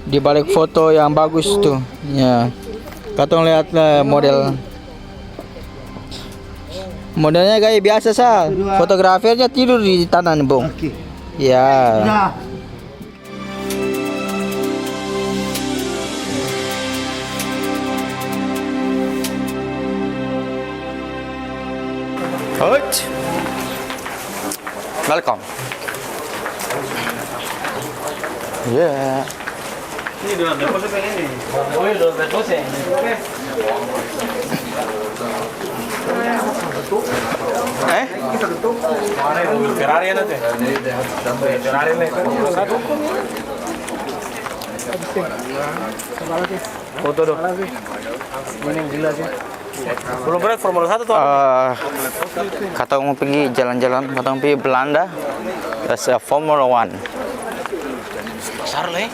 Di balik foto yang bagus tuh. Ya. Katong lihat modelnya kayak biasa sah. Fotografernya tidur di tanah nih, Bung. Ya. Hot. Welcome. Yeah. Ini dalam deposit ini. Oh, iya, dalam deposit. Kita tutup. Mana mobil Ferrari nanti? Ferrari nih. Foto dong. Ini gila sih. Belum pernah Formula 1 tuh. Kata mau pergi jalan-jalan, kata mau pergi Belanda. That's a Formula 1. Besar lah ya.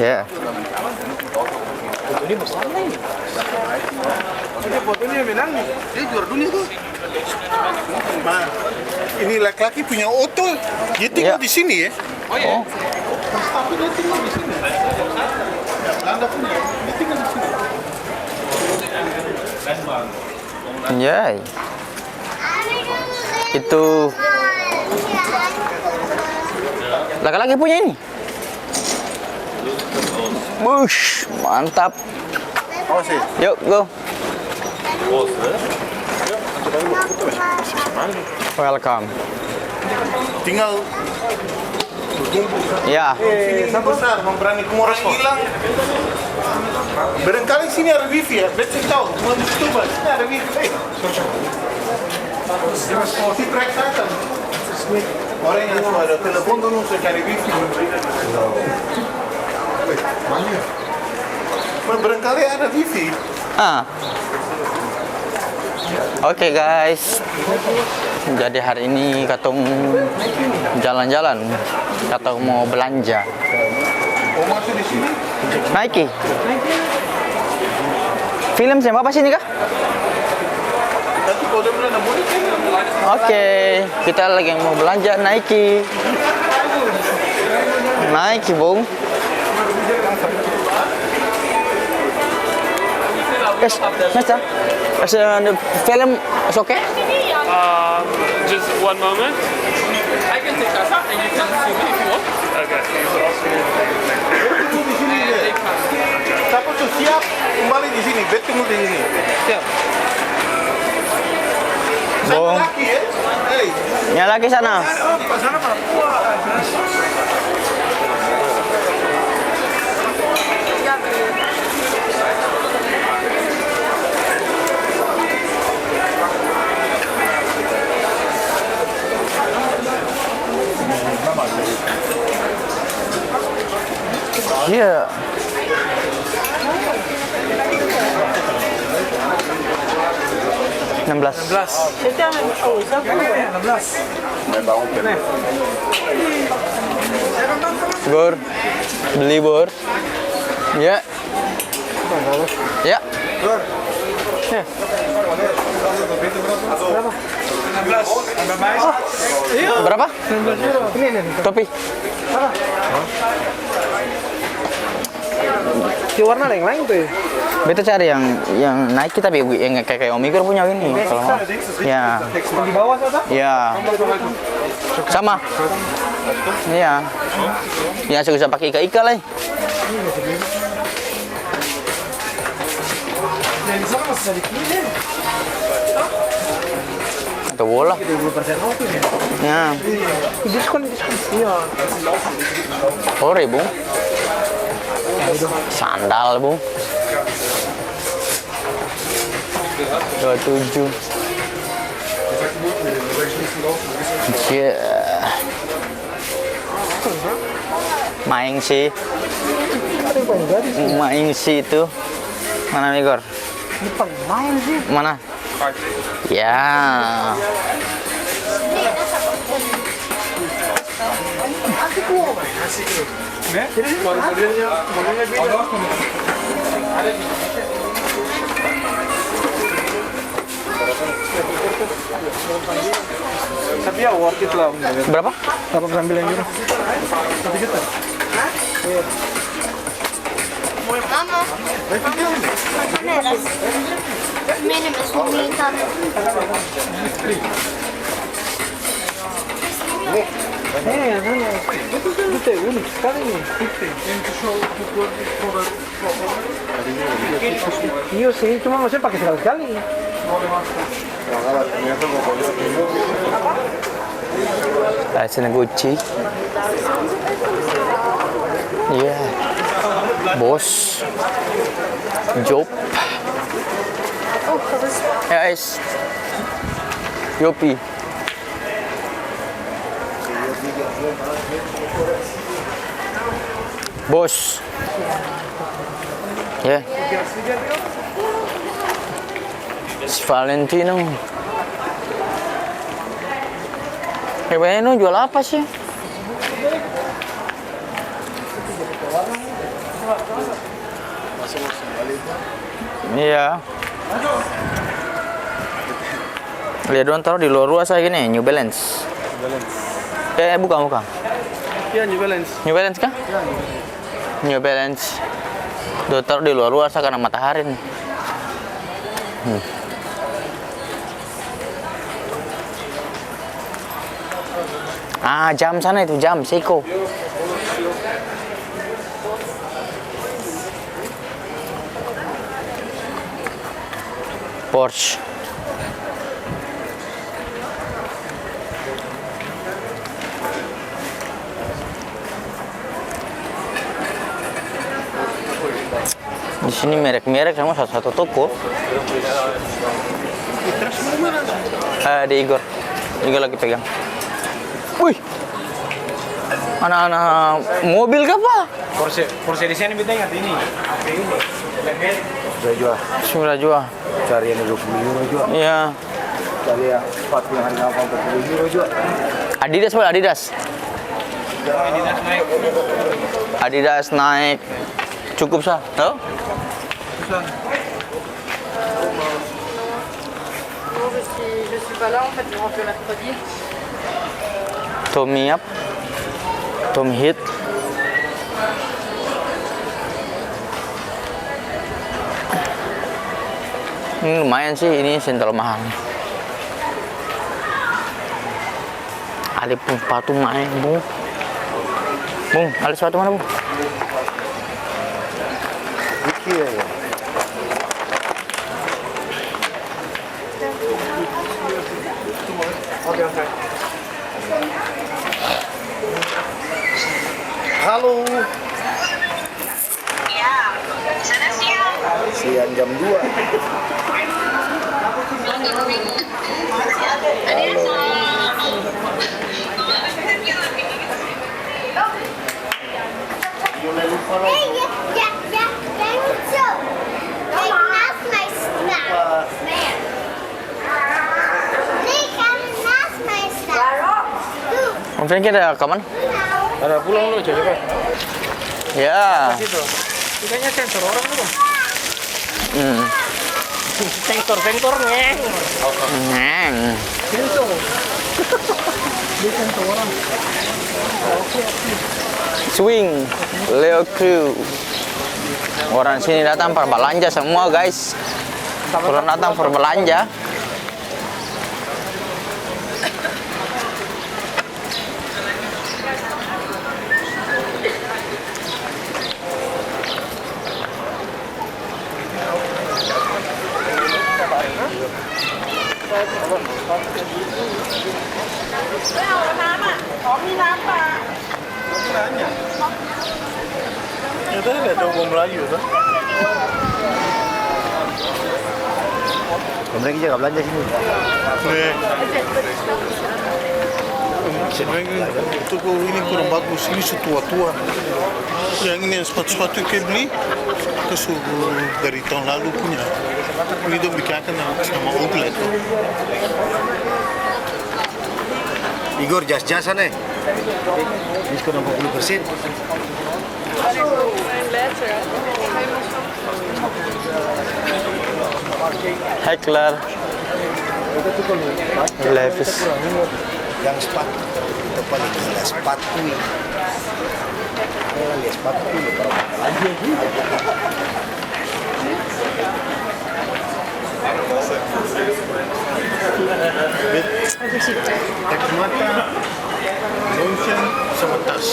Yeah. Ini besar nih. Ini fotonya menang nih. Dia juara dunia tuh. Nah, ini laki-laki punya auto. Dia tinggal di sini ya. Oh iya. Tapi dia tinggal di sini. Belanda punya. Dia tinggal di sini. Ya. Itu laki-laki punya ini. Bush, mantap. Oh sih. Yuk, go. Welcome. Tinggal Ya. sini besar, memberani kumur hilang. Barangkali sini ada wifi ya. Betul tahu. Mau coba sini ada wifi. Si track saja. Orang yang ada telepon dulu saya cari wifi. Barangkali ada wifi. Oke, guys. Jadi hari ini katong jalan-jalan, katong mau belanja. Oh masih di sini? Nike. Film siapa apa sini kah? Nanti kalau dia bilang boleh. Oke, kita lagi mau belanja Nike. Nike, Bung. Yes, Mister. Is the film is okay? Just one moment. I can take that up and you can see me if you want. Okay. Tunggu di sini ya. Siapa tuh siap kembali di sini? Betul di sini. Siap. Bung. Laki ya? Hey. Yang lagi sana. Sana Papua. Iya. $16. Bor, beli bor. Ya. Ya. Ya. Berapa? Ini topi. Di warna yang lain tuh ya? Beta cari yang Nike tapi yang kayak Omega punya ini kalau mau. Ya. Yang di bawah tuh? Ya. Sama. Iya. Ya saya bisa pakai ika-ika lah. Yang di sana masih sedikit. Atau bola. 20% off ya? Ya. Diskon. Iya. Ore, Bung. Sandal, Bung. 27. Yeah. Maing sih. Maing sih itu. Mana Migor? Ini paling main sih. Mana? Ya. Tapi ya worth it lah. Berapa? 89 euro. Mama, minimus minta. Itu unik sekali nih. Iya sih, cuma maksudnya pakai sekali-sekali. Sini Gucci. Iya. Bos. Job. Ya, guys. Yopi. Bos. Ya. Si Valentino. Kayaknya jual apa sih? Iya. Lihat dong, taruh di luar ruas aja gini, New Balance. Bukan. Iya, New Balance. New Balance kah? New Balance. Tuh, taruh di luar ruas karena matahari nih. Jam sana itu, jam Seiko. Porsche. Di sini merek-merek sama satu toko. Di Igor lagi pegang. Wih, anak-anak mobil kah pak? Porsche di sini beda nggak ini? Sudah jual. Cari yang 20 euro juga. Iya. Cari yang sepatu yang harga 40 euro juga. Adidas pak, Adidas. Adidas naik. Cukup sah, tahu? Je suis pas là en fait, je rentre le mercredi. Tommy up. Tom Hit. Ini lumayan sih, ini sendal mahal. Ali pun sepatu main, Bung. Bung, Ali sepatu mana, Bung? Iya. Halo. Iya, sudah siap. Siang jam 2. Hey, thank you. Like, that's my snack. Man. Nick, that's my snack. Om Frankie ada rekaman? Ada pulang lu coba. Ya. Gitu. Kayaknya sensor orang tuh. Sensor-sensornya. Neng. Sensor. Dia sensor orang. Swing, Leo Crew. Orang sini datang berbelanja semua guys. Orang datang berbelanja. Itu ada bom Melayu tuh. Mereka juga belanja sini. Sebenarnya toko ini kurang bagus, ini tua-tua. Yang ini sepatu-sepatu yang beli, itu dari tahun lalu punya. Ini dong bikin sama outlet. Igor jas-jasan diskon 60%. Heckler. Levis. Yang sepatu itu paling gila sepatu ini. Lihat sepatu ini berapa lagi? Kacamata, lotion, sama tas.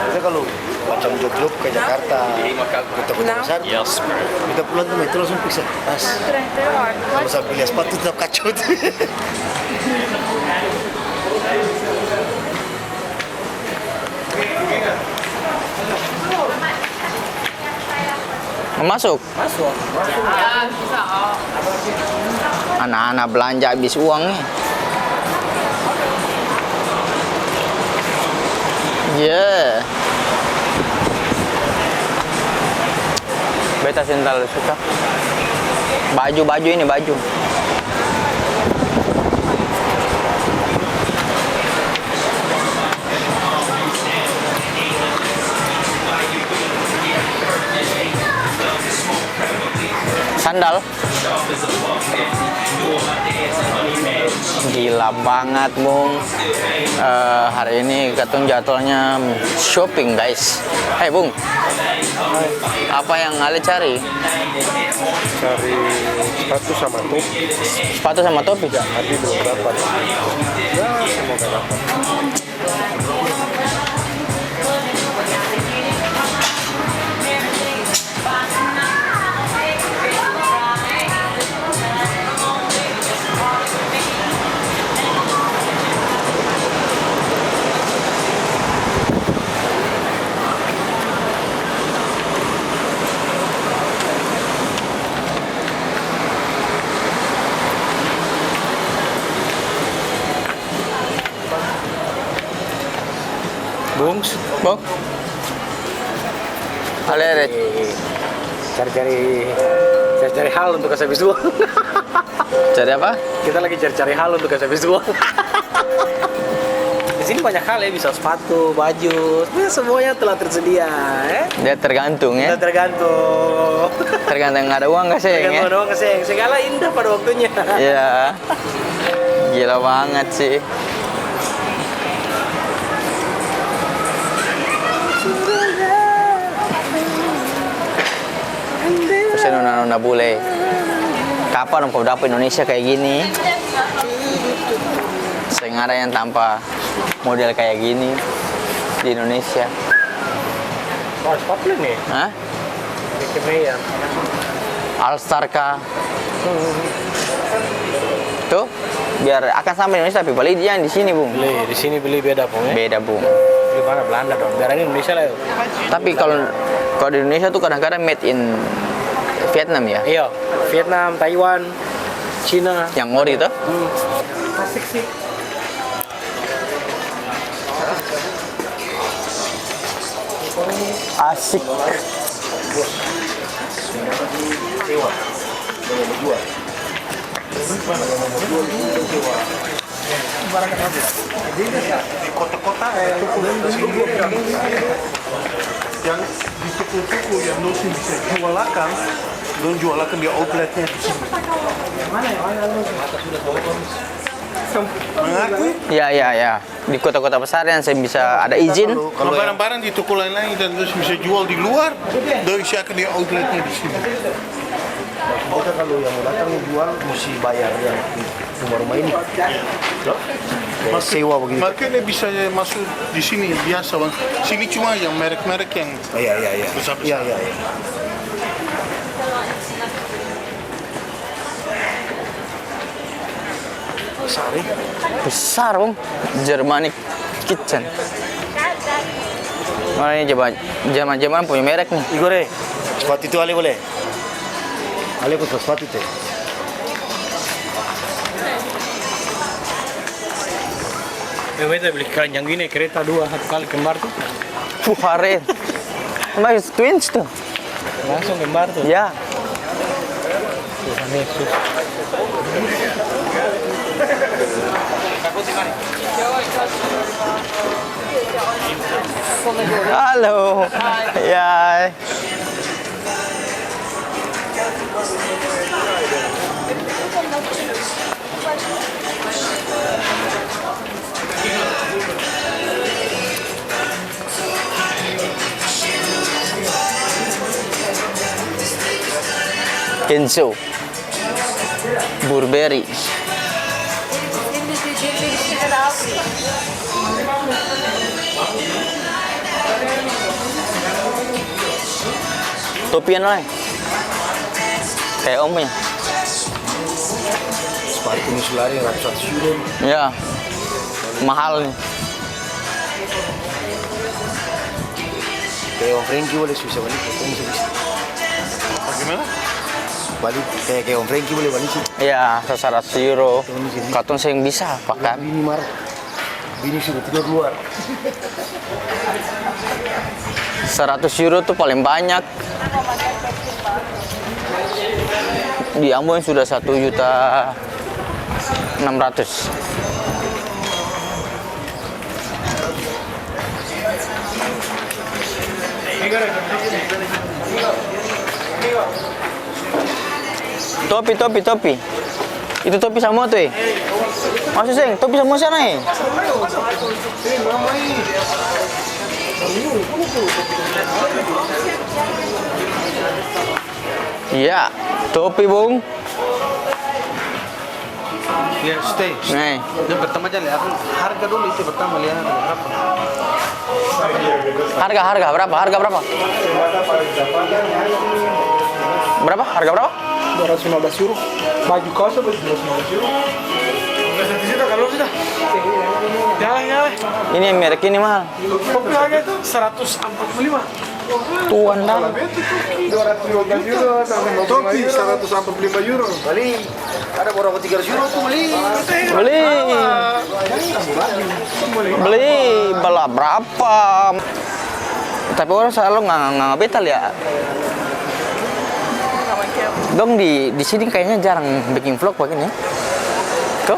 Kita kalau macam job ke Jakarta, kita punya besar, kita pulang ke metro langsung periksa tas. Kalau sampai lihat sepatu tetap kacau. Masuk. Anak-anak belanja habis uang nih. Yeah. Beta sendal suka. Baju ini baju. Sandal. Gila banget, Bung. Hari ini katun jadwalnya shopping, guys. Hey, Bung. Apa yang Ale cari? Cari sepatu sama topi. Sepatu sama topi? Ya, tapi belum dapat. Ya, semoga dapat. Bungs, Bung. Ale cari hal untuk kasih habis uang. cari apa? Kita lagi cari hal untuk kasih habis uang. Di sini banyak hal ya, bisa sepatu, baju, semuanya telah tersedia. Dia tergantung ya. Tergantung. Tergantung ada uang nggak sih? Tergantung doang keseng. Segala indah pada waktunya. Iya. Gila banget sih. Saya nona bule. Kapan kau dapat Indonesia kayak gini? Saya nggak ada yang tanpa model kayak gini di Indonesia. Oh, sepatu nih. Hah? Kemeja. All-Star kah? Tuh, biar akan sampai Indonesia tapi beli dia di sini, Bung. Beli di sini beli beda, Bung. Beda, Bung. Beli mana Belanda dong. Biar ini Indonesia lah. Tapi kalau di Indonesia tuh kadang-kadang made in Vietnam ya? Iya, Vietnam, Taiwan, Cina. Yang ori tuh? Asik sih. Asik. Di kota-kota yang di toko-toko yang dosen bisa jualakan, don jualakan di outletnya di sini. Mengaku Ya. Di kota-kota besar yang saya bisa ada izin. kalau barang-barang di toko lain-lain dan terus bisa jual di luar, don isiakan di outletnya di sini. Kita kalau yang mau datang jual mesti bayar yang di rumah-rumah ini. Sewa begitu. Makanya bisa masuk di sini biasa, Bang. Sini cuma yang merek-merek yang Iya. besar-besar. Iya. Besar, Bung. Germanic Kitchen. Mana ini coba zaman-zaman punya merek nih. Igor, sepatu itu Ale boleh? Ale ikut sepatu itu. Kita beli keranjang gini, kereta 2 kali kembar tuh. Kemarin. Kemarin twins tuh. Langsung kembar tuh. Ya. Tuhan Yesus. Halo. Ya. Kenzo, Burberry. Topian lah. Kayak om punya. Sepatu Misulari ratus euro. Ya. Mahal nih. Kayak Om Frankie boleh susah balik, itu bisa. Bagaimana? Balik kayak Om Frankie boleh balik sih. Iya, 100 euro. Katun saya yang bisa pakai. Bini marah. Bini sudah tidur luar. 100 euro tuh paling banyak. Di Ambon sudah 1.600.000. Topi. Itu topi semua tuh. Masuk seng, topi semua sana . Iya, topi bung. Ya, stay. Nih, Yang pertama aja lihat harga dulu itu pertama lihat berapa. harga berapa? Harga berapa? Berapa? Harga berapa? 215 euro. Baju kaos 215 euro. Enggak sudah kalau sudah. Ya. Ini merek ini mahal. Kopi harga itu 145. Tuan dah. 215 euro sama topi 145 euro. Balik. Ada berapa 300 euro tuh beli. Beli bela berapa? Tapi orang selalu nggak betal ya. Dong di sini kayaknya jarang bikin vlog begini. Tuh.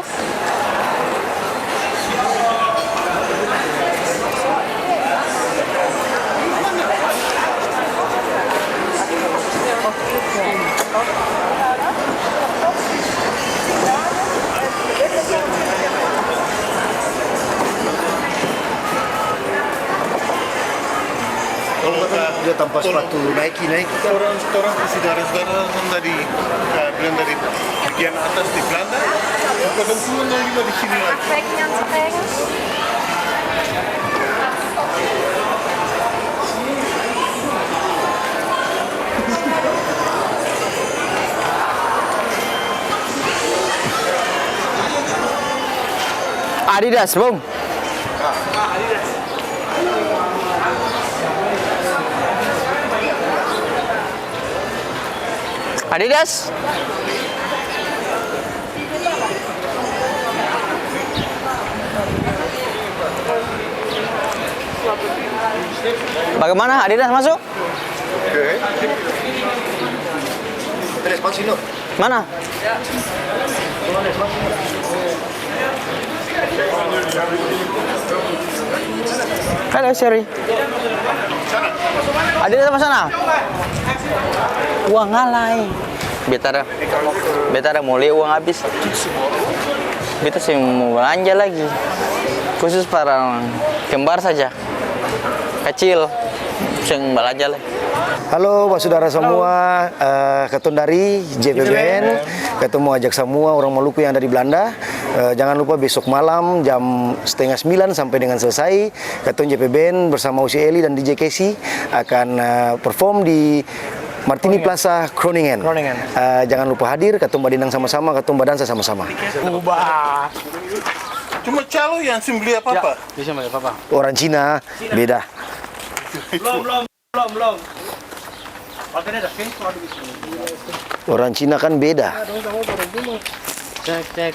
Dia tanpa sepatu naik. Orang saudara-saudara dari bilang dari bagian atas di Belanda, kadang turun juga di sini lagi. Afweking aan te brengen. Adidas, bung. Adidas. Bagaimana Adidas masuk? Tres pansi no. Mana? Halo Sherry. Adidas sama sana? Uang alay. Beta mau lihat uang habis. Beta sih mau belanja lagi. Khusus para kembar saja. Kecil. Sing belanja lah. Halo Pak Saudara semua, ketun dari JPBN, ketemu ajak semua orang Maluku yang ada di Belanda. Jangan lupa besok malam jam 8:30 sampai dengan selesai, ketun JPBN bersama Uci Eli dan DJ Casey akan perform di Martini Plaza Groningen. Jangan lupa hadir, ketun badinang sama-sama, ketun badansa sama-sama. Cuma calo yang beli apa-apa. Bisa beli apa-apa. Orang Cina beda. Belum. Orang Cina kan beda. Cek.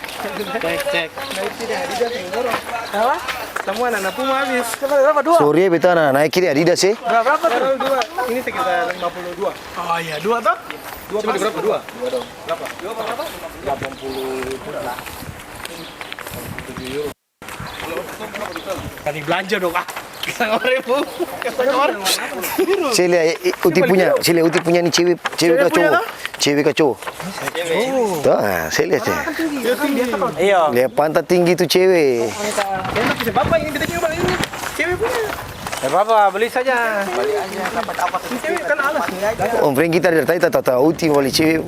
Apa? Semua anak Puma habis. Berapa? 2? Sorry beta naik kiri Adidas sih. Berapa tuh? 2. Ini sekitar 52. Oh iya, 2 toh? 2 pasti berapa? 2 dong. Berapa? 2 berapa? 80 euro. Kali belanja dong ah. Celia Uti punya nih cewek ke cowok? Cewek ke cowok? Tuh, saya lihat ya. Iya. Lihat pantat tinggi tuh cewek. Enak bisa bapak ini kita coba ini. Cewek punya. Ya bapak beli saja. Beli aja dapat apa tuh cewek kan alas. Om Frank kita dari tadi tahu Uti beli cewek.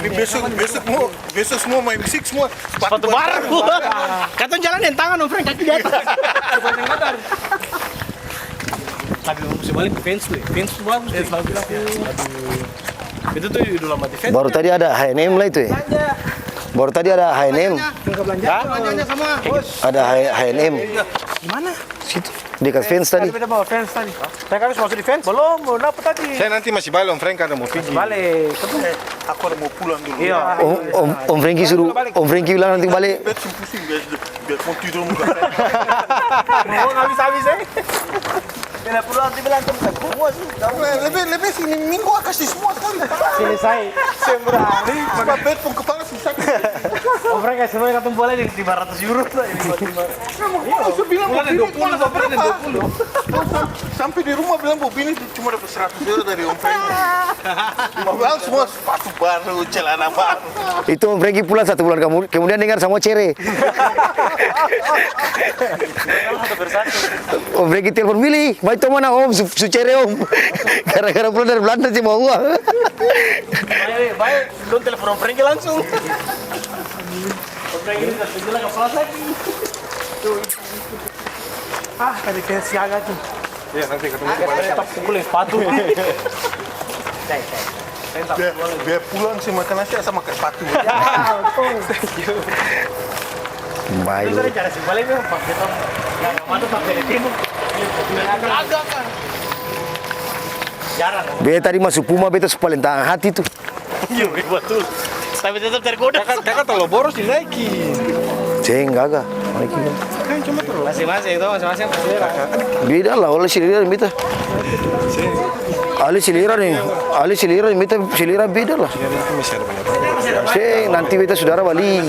Besok semua main musik semua. Sepatu baru. Kata jalanin tangan Om Frank kaki di atas. Sepatu motor. Tapi mau balik fans tuh. Fans tuh bagus. Selalu bilang. Itu tuh udah lama di fans. Baru tadi ada H&M lah itu ya. Baru tadi ada H&M. Belanjanya semua. Ada H&M. Gimana? Situ dekat fans tadi. Beda bawa fans tadi. Saya habis masuk di fans. Belum dapat tadi. Saya nanti masih balik Om Frank ada mau pergi. Balik. Aku ada mau pulang dulu. Iya. Om Franky suruh. Om Franky bilang nanti balik. Pusing biar mau tidur muka. Mau habis-habis Bila pulang nanti bilang semua sih. Lebih sini minggu kasih semua sekali. Selesai. Sembrani. Maka bed pun kepala susah. Om Frank semuanya ketemu boleh di 500 euro lah ini buat 5. Aku bilang mau bini 20 berapa? Sampai di rumah bilang mau bini cuma dapat 100 euro dari Om Frank. Bilang semua sepatu baru, celana baru. Itu Om Franky pulang 1 bulan kemudian dengar sama cere. Om Franky telepon Willy, baik tuh mana Om, su cere Om. Gara-gara pulang dari Belanda sih mau uang. Baik, belum telepon Om Frank langsung. Om Frank ini sudah bilang ke kelas lagi. Tadi kayak siaga tuh. Ya nanti ketemu Kita pukulin sepatu. biar pulang sih makan nasi sama makan sepatu. Baik. Itu cara simbalnya memang Pak kita nggak mana sampai di timur. Agak kan. Jarang. Beta tadi masuk Puma beta paling tahan hati tuh. Iya betul. Tapi tetap tergoda. Kakak kalau boros dinaikin. Ceng gagah. Masing-masing itu masing-masing selera. Beda lah oleh selera beta. Ali selera nih, beta selera beda lah. Ceng nanti beta saudara Bali.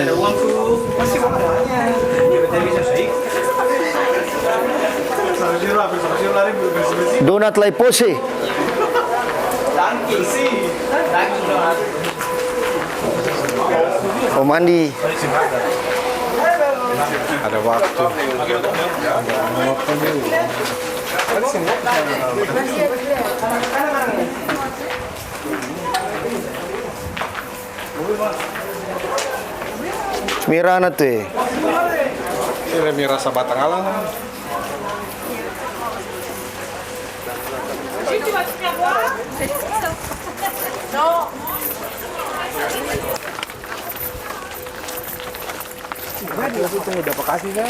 Donat lai pose. Oh mandi. Ada waktu. Mirana tuh ya. Ini rasa batang alang. Udah bekasi kan?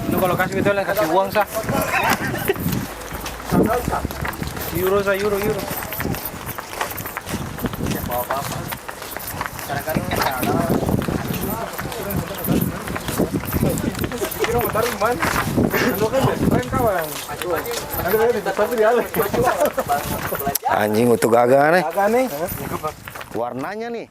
Lu kalau kasih gitu lah kasih uang sah. Euro sah euro. Anjing untuk gagah nih. Warnanya nih.